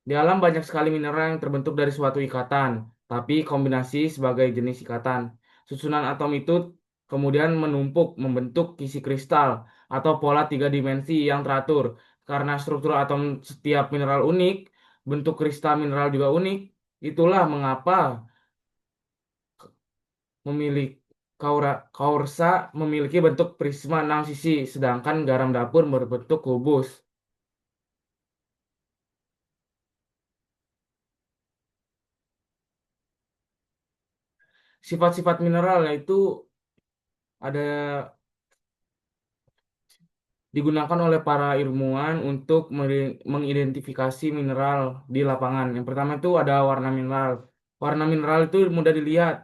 Di alam banyak sekali mineral yang terbentuk dari suatu ikatan, tapi kombinasi sebagai jenis ikatan. Susunan atom itu kemudian menumpuk membentuk kisi kristal atau pola tiga dimensi yang teratur. Karena struktur atom setiap mineral unik, bentuk kristal mineral juga unik. Itulah mengapa memiliki kaursa memiliki bentuk prisma enam sisi, sedangkan garam dapur berbentuk kubus. Sifat-sifat mineral yaitu ada digunakan oleh para ilmuwan untuk mengidentifikasi mineral di lapangan. Yang pertama itu ada warna mineral. Warna mineral itu mudah dilihat.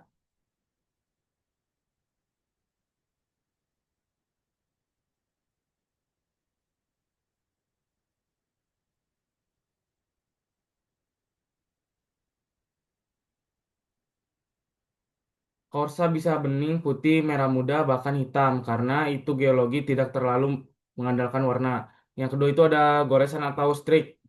Korsa bisa bening, putih, merah muda, bahkan hitam karena itu geologi tidak terlalu mengandalkan warna. Yang kedua itu ada goresan atau streak.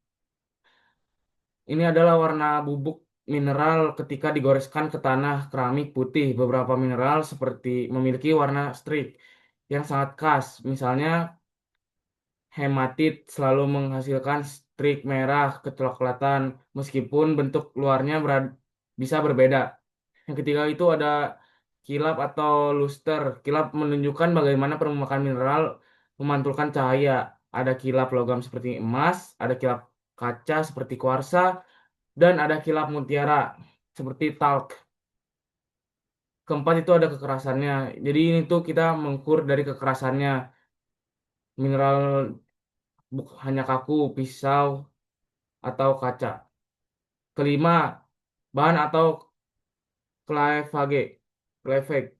Ini adalah warna bubuk mineral ketika digoreskan ke tanah keramik putih. Beberapa mineral seperti memiliki warna streak yang sangat khas. Misalnya hematit selalu menghasilkan strik merah kecoklatan meskipun bentuk luarnya bisa berbeda. Yang ketiga itu ada kilap atau luster. Kilap menunjukkan bagaimana permukaan mineral memantulkan cahaya. Ada kilap logam seperti emas, ada kilap kaca seperti kuarsa, dan ada kilap mutiara seperti talc. Keempat itu ada kekerasannya. Jadi ini tuh kita mengukur dari kekerasannya. Mineral hanya kaku, pisau, atau kaca. Kelima, bahan atau Clavage. Clavage.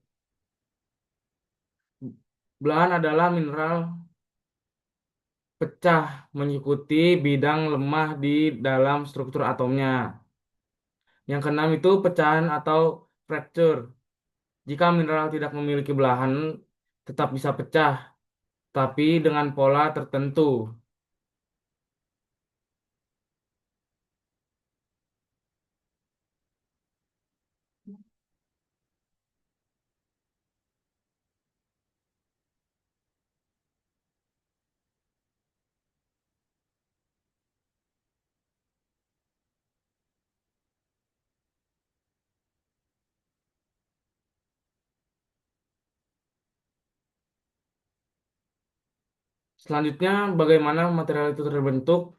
Belahan adalah mineral pecah mengikuti bidang lemah di dalam struktur atomnya. Yang keenam itu pecahan atau fracture. Jika mineral tidak memiliki belahan, tetap bisa pecah, tapi dengan pola tertentu. Selanjutnya, bagaimana material itu terbentuk?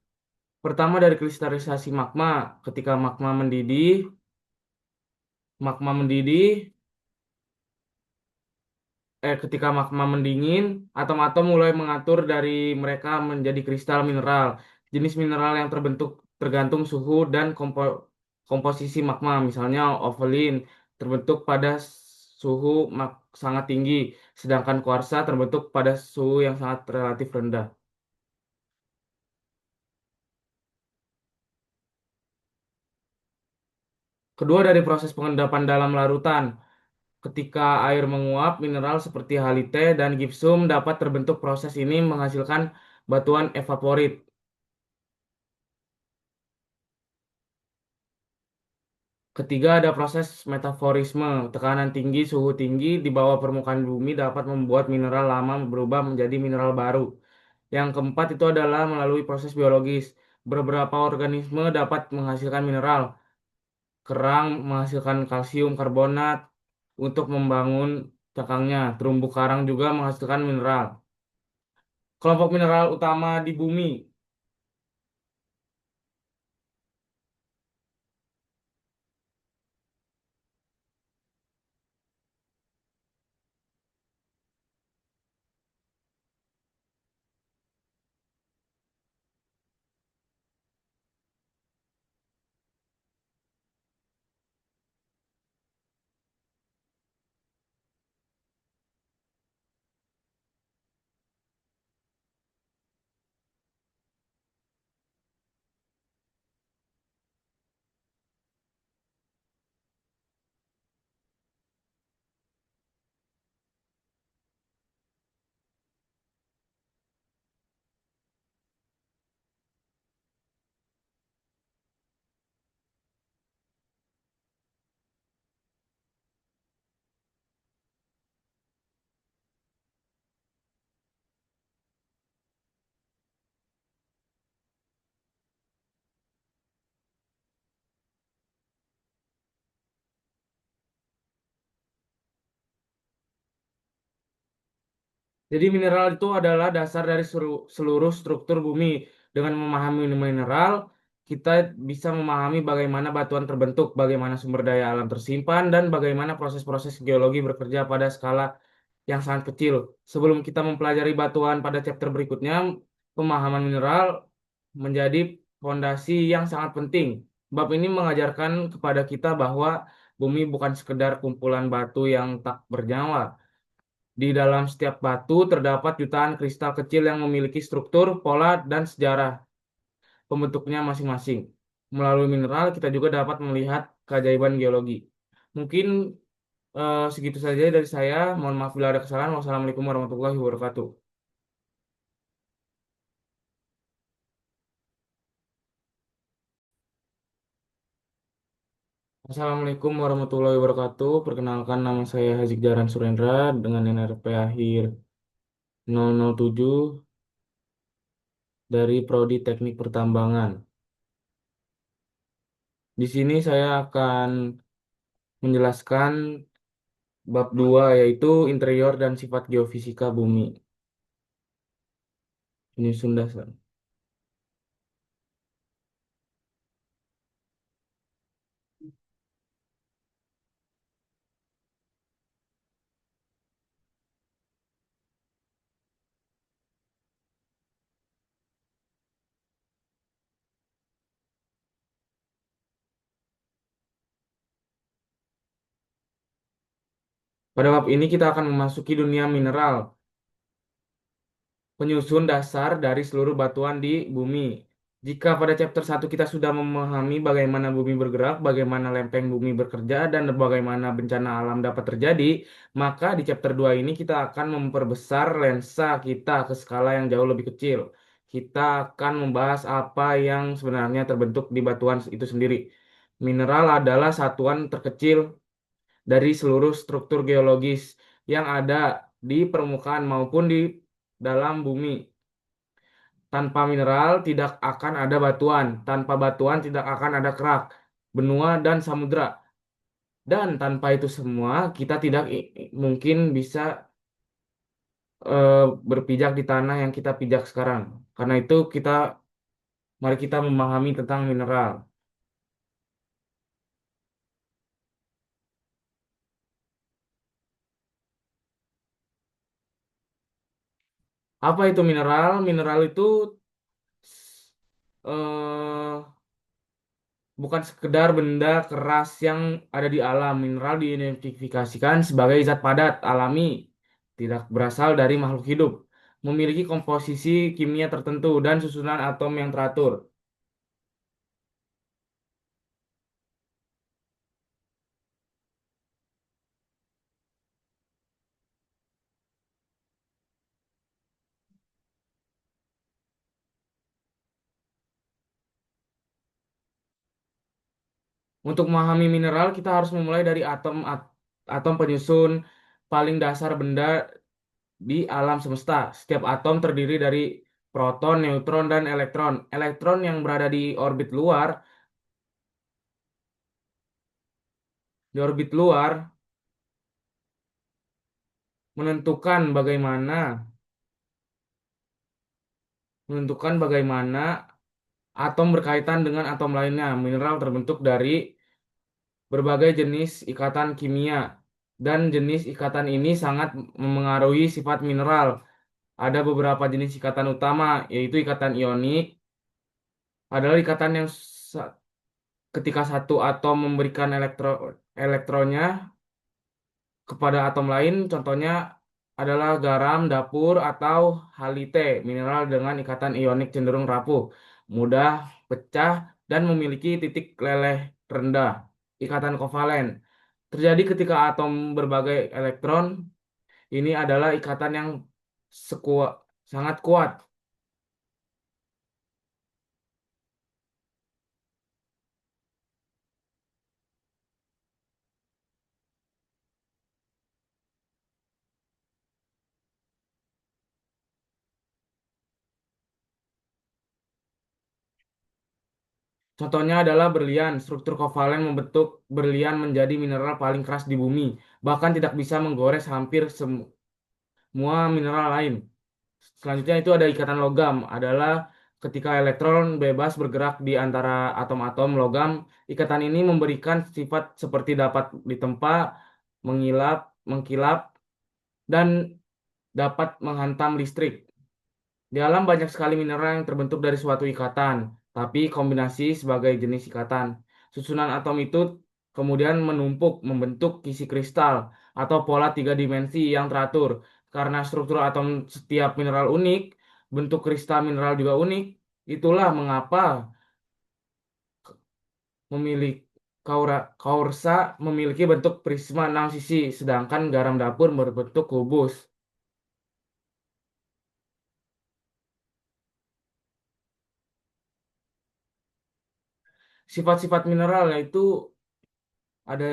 Pertama dari kristalisasi magma. Ketika magma mendidih, ketika magma mendingin, atom-atom mulai mengatur dari mereka menjadi kristal mineral. Jenis mineral yang terbentuk tergantung suhu dan komposisi magma. Misalnya, overlin terbentuk pada suhu sangat tinggi, sedangkan kuarsa terbentuk pada suhu yang sangat relatif rendah. Kedua dari proses pengendapan dalam larutan. Ketika air menguap, mineral seperti halite dan gipsum dapat terbentuk. Proses ini menghasilkan batuan evaporit. Ketiga, ada proses metaforisme. Tekanan tinggi, suhu tinggi di bawah permukaan bumi dapat membuat mineral lama berubah menjadi mineral baru. Yang keempat itu adalah melalui proses biologis. Beberapa organisme dapat menghasilkan mineral. Kerang menghasilkan kalsium karbonat untuk membangun cangkangnya. Terumbu karang juga menghasilkan mineral. Kelompok mineral utama di bumi. Jadi mineral itu adalah dasar dari seluruh struktur bumi. Dengan memahami mineral, kita bisa memahami bagaimana batuan terbentuk, bagaimana sumber daya alam tersimpan, dan bagaimana proses-proses geologi bekerja pada skala yang sangat kecil. Sebelum kita mempelajari batuan pada chapter berikutnya, pemahaman mineral menjadi fondasi yang sangat penting. Bab ini mengajarkan kepada kita bahwa bumi bukan sekedar kumpulan batu yang tak bernyawa. Di dalam setiap batu terdapat jutaan kristal kecil yang memiliki struktur, pola, dan sejarah pembentuknya masing-masing. Melalui mineral, kita juga dapat melihat keajaiban geologi. Mungkin segitu saja dari saya. Mohon maaf bila ada kesalahan. Wassalamualaikum warahmatullahi wabarakatuh. Assalamualaikum warahmatullahi wabarakatuh. Perkenalkan nama saya Hazik Jaran Surendra dengan NRP akhir 007 dari Prodi Teknik Pertambangan. Di sini saya akan menjelaskan bab 2 yaitu interior dan sifat geofisika bumi. Penyusun dasar. Pada bab ini kita akan memasuki dunia mineral, penyusun dasar dari seluruh batuan di bumi. Jika pada chapter 1 kita sudah memahami bagaimana bumi bergerak, bagaimana lempeng bumi bekerja, dan bagaimana bencana alam dapat terjadi, maka di chapter 2 ini kita akan memperbesar lensa kita ke skala yang jauh lebih kecil. Kita akan membahas apa yang sebenarnya terbentuk di batuan itu sendiri. Mineral adalah satuan terkecil dari seluruh struktur geologis yang ada di permukaan maupun di dalam bumi. Tanpa mineral tidak akan ada batuan, tanpa batuan tidak akan ada kerak, benua, dan samudra. Dan tanpa itu semua, kita tidak mungkin bisa eh, berpijak di tanah yang kita pijak sekarang. Karena itu mari kita memahami tentang mineral. Apa itu mineral? Mineral itu eh, bukan sekedar benda keras yang ada di alam. Mineral diidentifikasikan sebagai zat padat, alami, tidak berasal dari makhluk hidup, memiliki komposisi kimia tertentu dan susunan atom yang teratur. Untuk memahami mineral, kita harus memulai dari atom penyusun paling dasar benda di alam semesta. Setiap atom terdiri dari proton, neutron, dan elektron. Elektron yang berada di orbit luar menentukan bagaimana atom berkaitan dengan atom lainnya. Mineral terbentuk dari berbagai jenis ikatan kimia, dan jenis ikatan ini sangat memengaruhi sifat mineral. Ada beberapa jenis ikatan utama, yaitu ikatan ionik, adalah ikatan yang ketika satu atom memberikan elektronnya kepada atom lain, contohnya adalah garam, dapur, atau halite. Mineral dengan ikatan ionik cenderung rapuh, mudah pecah, dan memiliki titik leleh rendah. Ikatan kovalen terjadi ketika atom berbagai elektron. Ini adalah ikatan yang sekuat, sangat kuat. Contohnya adalah berlian. Struktur kovalen membentuk berlian menjadi mineral paling keras di bumi. Bahkan tidak bisa menggores semua mineral lain. Selanjutnya itu ada ikatan logam, adalah ketika elektron bebas bergerak di antara atom-atom logam, ikatan ini memberikan sifat seperti dapat ditempa, mengilap, mengkilap, dan dapat menghantam listrik. Di alam banyak sekali mineral yang terbentuk dari suatu ikatan, tapi kombinasi sebagai jenis ikatan. Susunan atom itu kemudian menumpuk membentuk kisi kristal atau pola tiga dimensi yang teratur. Karena struktur atom setiap mineral unik, bentuk kristal mineral juga unik. Itulah mengapa memiliki kaursa memiliki bentuk prisma enam sisi, sedangkan garam dapur berbentuk kubus. Sifat-sifat mineral yaitu ada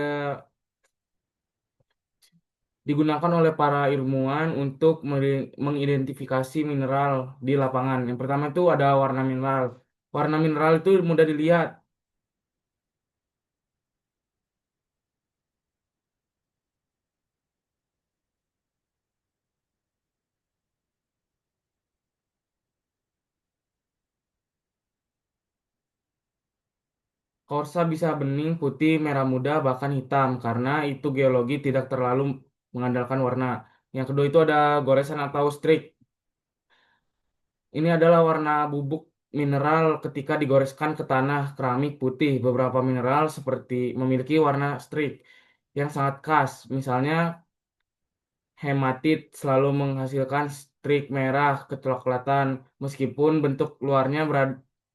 digunakan oleh para ilmuwan untuk mengidentifikasi mineral di lapangan. Yang pertama itu ada warna mineral. Warna mineral itu mudah dilihat. Korsa bisa bening, putih, merah muda, bahkan hitam karena itu geologi tidak terlalu mengandalkan warna. Yang kedua itu ada goresan atau streak. Ini adalah warna bubuk mineral ketika digoreskan ke tanah keramik putih. Beberapa mineral seperti memiliki warna streak yang sangat khas. Misalnya hematit selalu menghasilkan strik merah kecoklatan meskipun bentuk luarnya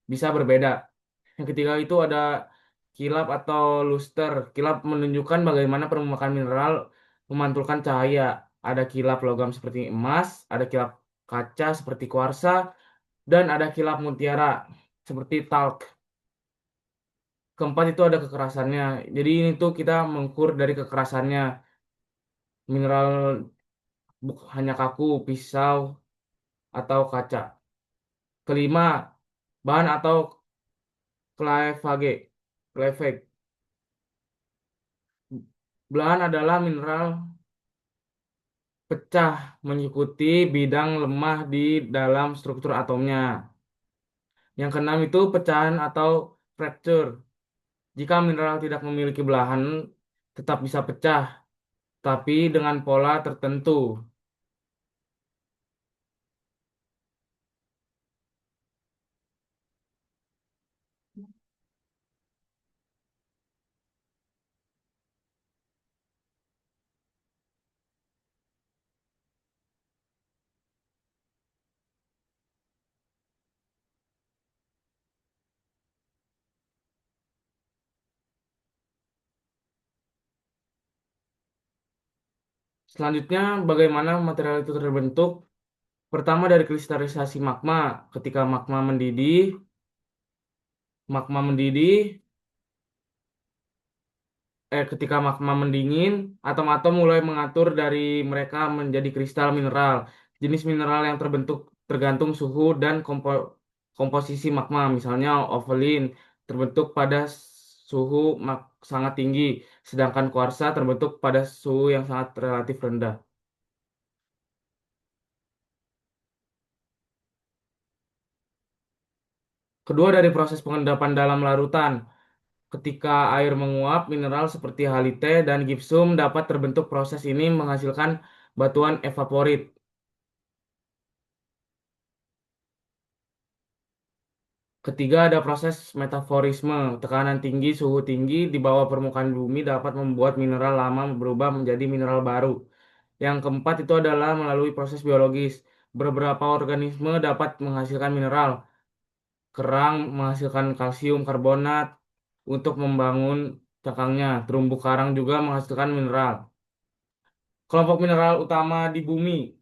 bisa berbeda. Yang ketiga itu ada kilap atau luster. Kilap menunjukkan bagaimana permukaan mineral memantulkan cahaya. Ada kilap logam seperti emas, ada kilap kaca seperti kuarsa, dan ada kilap mutiara seperti talc. Keempat itu ada kekerasannya. Jadi ini tuh kita mengukur dari kekerasannya. Mineral hanya kaku, pisau, atau kaca. Kelima, bahan atau Clavage. Clavage. Belahan adalah mineral pecah mengikuti bidang lemah di dalam struktur atomnya. Yang keenam itu pecahan atau fracture. Jika mineral tidak memiliki belahan, tetap bisa pecah, tapi dengan pola tertentu. Selanjutnya, bagaimana material itu terbentuk? Pertama dari kristalisasi magma. Ketika magma mendidih, ketika magma mendingin, atom-atom mulai mengatur dari mereka menjadi kristal mineral. Jenis mineral yang terbentuk tergantung suhu dan komposisi magma. Misalnya overlin terbentuk pada suhu sangat tinggi, sedangkan kuarsa terbentuk pada suhu yang sangat relatif rendah. Kedua dari proses pengendapan dalam larutan. Ketika air menguap, mineral seperti halite dan gipsum dapat terbentuk. Proses ini menghasilkan batuan evaporit. Ketiga, ada proses metaforisme. Tekanan tinggi, suhu tinggi di bawah permukaan bumi dapat membuat mineral lama berubah menjadi mineral baru. Yang keempat itu adalah melalui proses biologis. Beberapa organisme dapat menghasilkan mineral. Kerang menghasilkan kalsium karbonat untuk membangun cangkangnya. Terumbu karang juga menghasilkan mineral. Kelompok mineral utama di bumi.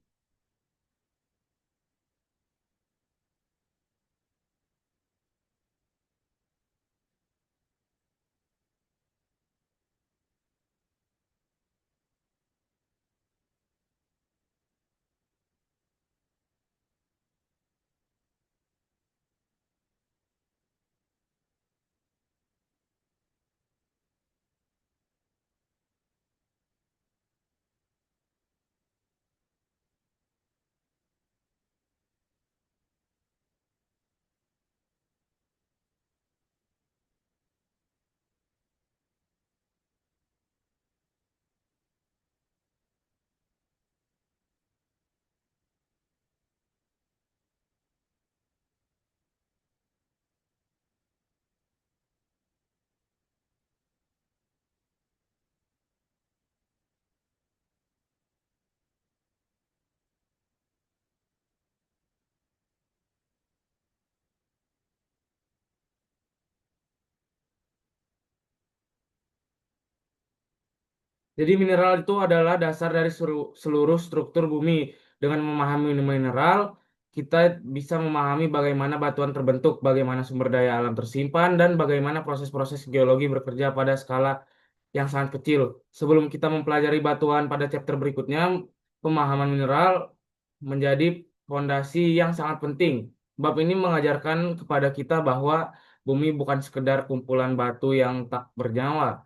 Jadi mineral itu adalah dasar dari seluruh struktur bumi. Dengan memahami mineral, kita bisa memahami bagaimana batuan terbentuk, bagaimana sumber daya alam tersimpan, dan bagaimana proses-proses geologi bekerja pada skala yang sangat kecil. Sebelum kita mempelajari batuan pada chapter berikutnya, pemahaman mineral menjadi fondasi yang sangat penting. Bab ini mengajarkan kepada kita bahwa bumi bukan sekedar kumpulan batu yang tak bernyawa.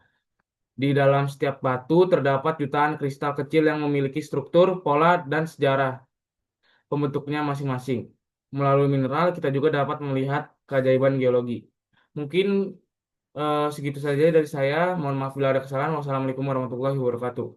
Di dalam setiap batu terdapat jutaan kristal kecil yang memiliki struktur, pola, dan sejarah pembentuknya masing-masing. Melalui mineral, kita juga dapat melihat keajaiban geologi. Mungkin segitu saja dari saya. Mohon maaf bila ada kesalahan. Wassalamualaikum warahmatullahi wabarakatuh.